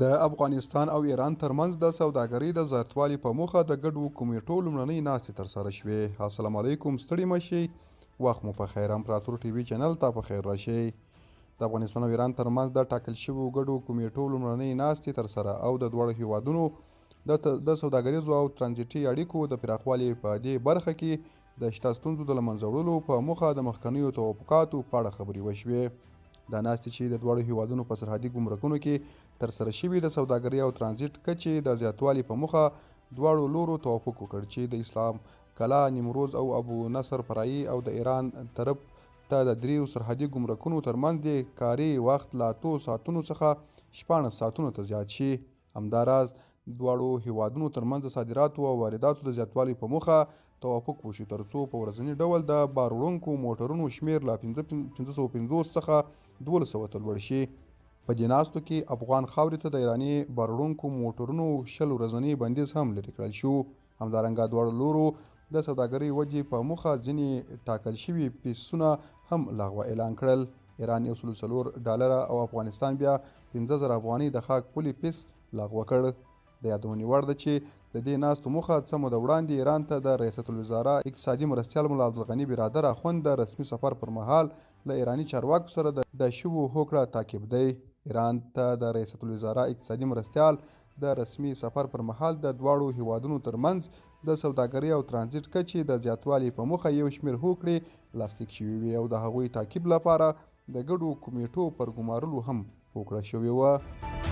د افغانستان او ایران ترمنځ د سوداګرۍ د زیاتوالي په موخه د ګډو کمیټو لومړنۍ ناستې ترسره شوې. السلام علیکم، ستړي مه شئ، وخت مو په خیر. امپراتور ټي وي چینل ته په خیر راشئ. د افغانستان او ایران ترمنځ د ټاکل شویو ګډو کمیټو لومړنۍ ناستې ترسره او د دواړو هیوادونو د سوداګریزو او ترانزیټي اړیکو د پراخوالي په دې برخه کې د شته ستونزو د له منځه وړلو په موخه د مخکنیو توافقاتو په اړه خبرې وشوې. دا ناستې چې د دواړو هیوادونو په سرحدي ګمرکونو کې ترسره شوي د سوداګرۍ او ترانزیټ کچې د زیاتوالي په موخه دواړو لورو توافق وکړ چې د اسلام کلا، نیمروز او ابو نصر فرعي او د ایران طرف ته د دریو سرحدي ګمرکونو ترمنځ د کاري وخت له 8 ساعتونو څخه 16 ساعتونو ته زیات شي. همداراز دواړو هیوادونو ترمنځ د صادراتو او وارداتو د زیاتوالي په موخه توافق وشو ترڅو په ورځني ډول د بار وړونکو موټرونو شمیر له 550 څخه 1200 ته لوړ شي. په دې ناستو کې افغان خاورې ته د ایراني بار وړونکو موټرونو 10 ورځنی بندیز هم لرې کړل شو. همدارنګه دواړو لورو د سوداګرۍ ودې په موخه ځینې ټاکل شوي پیسونه هم لغوه اعلان کړل. ایران $104 او افغانستان بیا 50,000 افغانۍ د خاک پولې پیس لغوه کړ. د یادونې وړ ده چې د دې ناستو موخه څه موده وړاندې ایران ته د ریاست الوزرا اقتصادي مرستیال ملا عبدالغني برادر اخوند د رسمي سفر پر مهال له ایراني چارواکو سره د شویو هوکړه تعقیب دی. ایران ته د ریاست الوزرا اقتصادي مرستیال د رسمي سفر پر مهال د دواړو هیوادونو ترمنځ د سوداګرۍ او ترانزیټ کچې د زیاتوالي په موخه یو شمېر هوکړې لاسلیک شوي وي او د هغوی تعقیب لپاره د ګډو کمیټو پر ګمارلو هم هوکړه شوې وه.